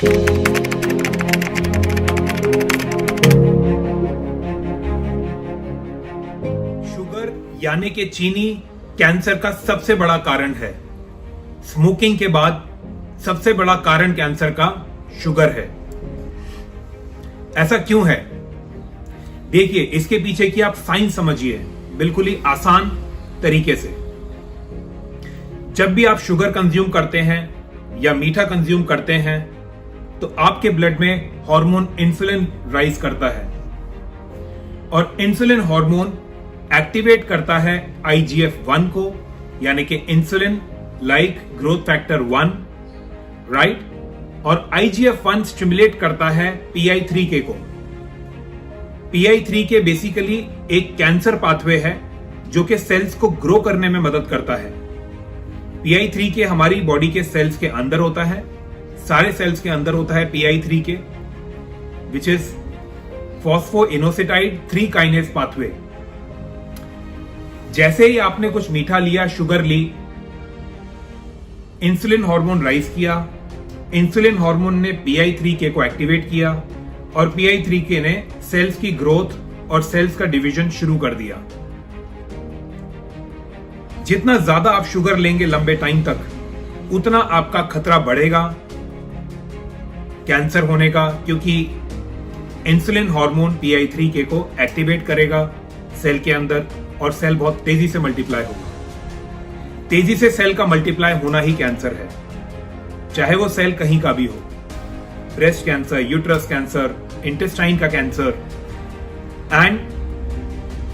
Sugar यानी कि चीनी कैंसर का सबसे बड़ा कारण है। स्मोकिंग के बाद सबसे बड़ा कारण कैंसर का शुगर है। ऐसा क्यों है? देखिए, इसके पीछे की आप साइंस समझिए बिल्कुल ही आसान तरीके से। जब भी आप शुगर कंज्यूम करते हैं या मीठा कंज्यूम करते हैं तो आपके ब्लड में हार्मोन इंसुलिन राइज करता है और इंसुलिन हार्मोन एक्टिवेट करता है IGF-1 को, यानी कि insulin like growth factor 1, right? और IGF-1 स्टिमुलेट करता है PI3K को। PI3K बेसिकली एक कैंसर पाथवे है जो कि सेल्स को ग्रो करने में मदद करता है। PI3K हमारी बॉडी के सेल्स के अंदर होता है, सारे सेल्स के अंदर होता है PI3K, which is phosphoinositide 3 kinase pathway. जैसे ही आपने कुछ मीठा लिया, शुगर ली, इंसुलिन हार्मोन राइज किया, इंसुलिन हार्मोन ने PI3K को एक्टिवेट किया और PI3K ने सेल्स की ग्रोथ और सेल्स का डिवीजन शुरू कर दिया। जितना ज्यादा आप शुगर लेंगे लंबे टाइम तक, उतना आपका खतरा बढ़ेगा कैंसर होने का, क्योंकि इंसुलिन हार्मोन PI3K को एक्टिवेट करेगा सेल के अंदर और सेल बहुत तेजी से मल्टीप्लाई होगा। तेजी से सेल का मल्टीप्लाई होना ही कैंसर है, चाहे वो सेल कहीं का भी हो। Breast cancer, uterus cancer, intestine का कैंसर। एंड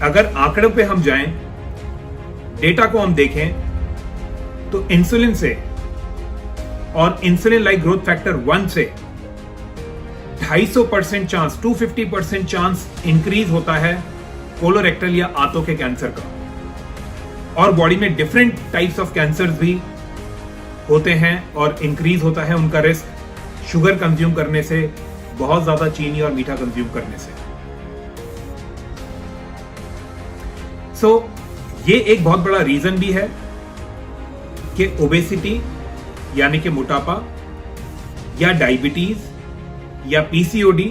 अगर आंकड़ों पे हम जाएं, डेटा को हम देखें, तो इंसुलिन से और इंसुलिन लाइक ग्रोथ फैक्टर 1 से 250% चांस, 250% चांस इंक्रीज होता है कोलोरेक्टल या आंतों के कैंसर का। और बॉडी में डिफरेंट टाइप्स ऑफ कैंसर भी होते हैं और इंक्रीज होता है उनका रिस्क शुगर कंज्यूम करने से, बहुत ज्यादा चीनी और मीठा कंज्यूम करने से। ये एक बहुत बड़ा रीजन भी है कि ओबेसिटी यानी कि मोटापा या डायबिटीज या PCOD,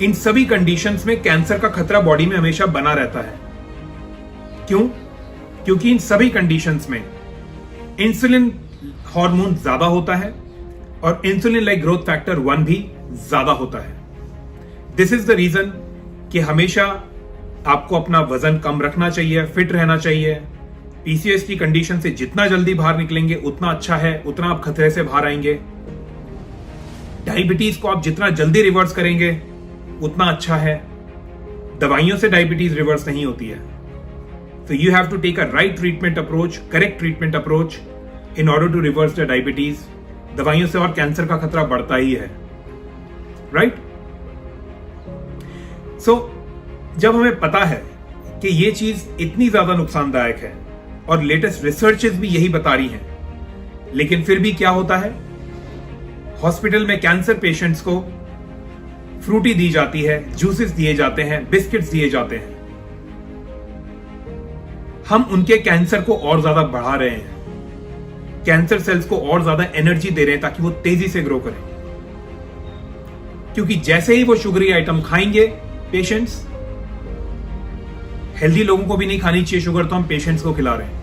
इन सभी कंडीशंस में कैंसर का खतरा बॉडी में हमेशा बना रहता है। क्यों? क्योंकि इन सभी कंडीशंस में इंसुलिन हार्मोन ज्यादा होता है और इंसुलिन लाइक ग्रोथ फैक्टर 1 भी ज्यादा होता है। दिस इज द रीजन कि हमेशा आपको अपना वजन कम रखना चाहिए, फिट रहना चाहिए। PCOS की कंडीशन से जितना जल्दी बाहर निकलेंगे उतना अच्छा है, उतना आप खतरे से बाहर आएंगे। डायबिटीज को आप जितना जल्दी रिवर्स करेंगे उतना अच्छा है। दवाइयों से डायबिटीज रिवर्स नहीं होती है। So you have to take a right treatment approach, correct treatment approach in order to reverse the diabetes. दवाइयों से और कैंसर का खतरा बढ़ता ही है, right? So जब हमें पता है कि ये चीज इतनी ज्यादा नुकसानदायक है और लेटेस्ट रिसर्चेस भी यही बता रही हैं, लेकिन फिर भी क्या होता है, हॉस्पिटल में कैंसर पेशेंट्स को फ्रूटी दी जाती है, जूसेस दिए जाते हैं, बिस्किट्स दिए जाते हैं। हम उनके कैंसर को और ज्यादा बढ़ा रहे हैं, कैंसर सेल्स को और ज्यादा एनर्जी दे रहे हैं ताकि वो तेजी से ग्रो करें। क्योंकि जैसे ही वो शुगरी आइटम खाएंगे पेशेंट्स, हेल्दी लोगों को भी नहीं खानी चाहिए शुगर, तो हम पेशेंट्स को खिला रहे हैं।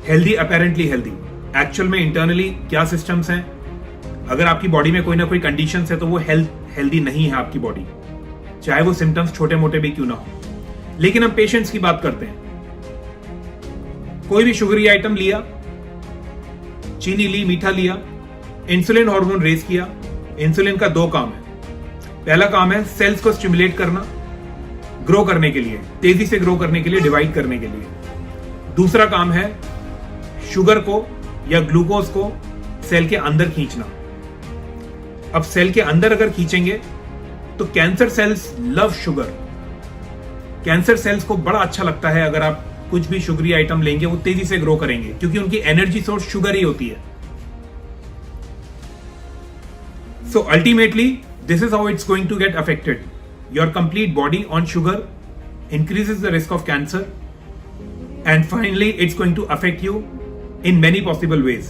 हेल्दी अपेरेंटली हेल्दी, एक्चुअल में इंटरनली क्या सिस्टम्स हैं, अगर आपकी बॉडी में कोई ना कोई कंडीशन है तो वो हेल्दी नहीं है आपकी बॉडी, चाहे वो सिम्टम्स छोटे मोटे भी क्यों ना हो। लेकिन हम पेशेंट्स की बात करते हैं। कोई भी शुगरी आइटम लिया, चीनी ली, मीठा लिया, इंसुलिन हार्मोन रेज किया। इंसुलिन का 2 काम है। पहला काम है सेल्स को स्टिमुलेट करना, ग्रो करने के लिए, तेजी से ग्रो करने के लिए, डिवाइड करने के लिए। दूसरा काम है शुगर को या ग्लूकोज को सेल के अंदर खींचना। अब सेल के अंदर अगर खींचेंगे तो cancer cells love sugar. Cancer cells को बड़ा अच्छा लगता है अगर आप कुछ भी शुगरी आइटम लेंगे, वो तेजी से ग्रो करेंगे क्योंकि उनकी एनर्जी सोर्स शुगर ही होती है। So ultimately this is how it's going to get affected. Your complete body on sugar increases the risk of cancer, and finally it's going to affect you in many possible ways.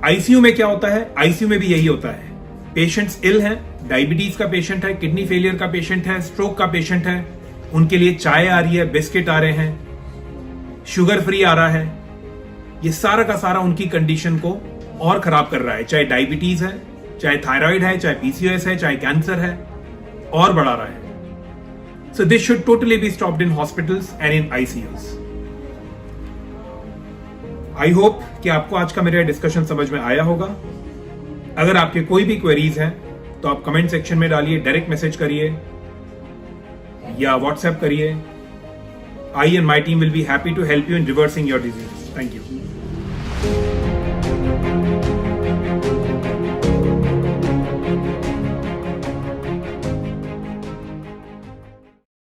ICU में क्या होता है? ICU में भी यही होता है, patients इल हैं, डायबिटीज का पेशेंट है, किडनी फेलियर का पेशेंट है, स्ट्रोक का पेशेंट है, उनके लिए चाय आ रही है, बिस्किट आ रहे हैं, शुगर फ्री आ रहा है, ये सारा का सारा उनकी कंडीशन को और खराब कर रहा है। चाहे डायबिटीज है, चाहे थायराइड है, चाहे पीसीओएस है, चाहे कैंसर है, और बढ़ा रहा है। So this should totally be stopped in hospitals and in ICUs. I hope कि आपको आज का मेरा डिस्कशन समझ में आया होगा। अगर आपके कोई भी क्वेरीज हैं तो आप कमेंट सेक्शन में डालिए, डायरेक्ट मैसेज करिए या व्हाट्सएप करिए। I and my team will be happy to help you in reversing your disease. Thank you.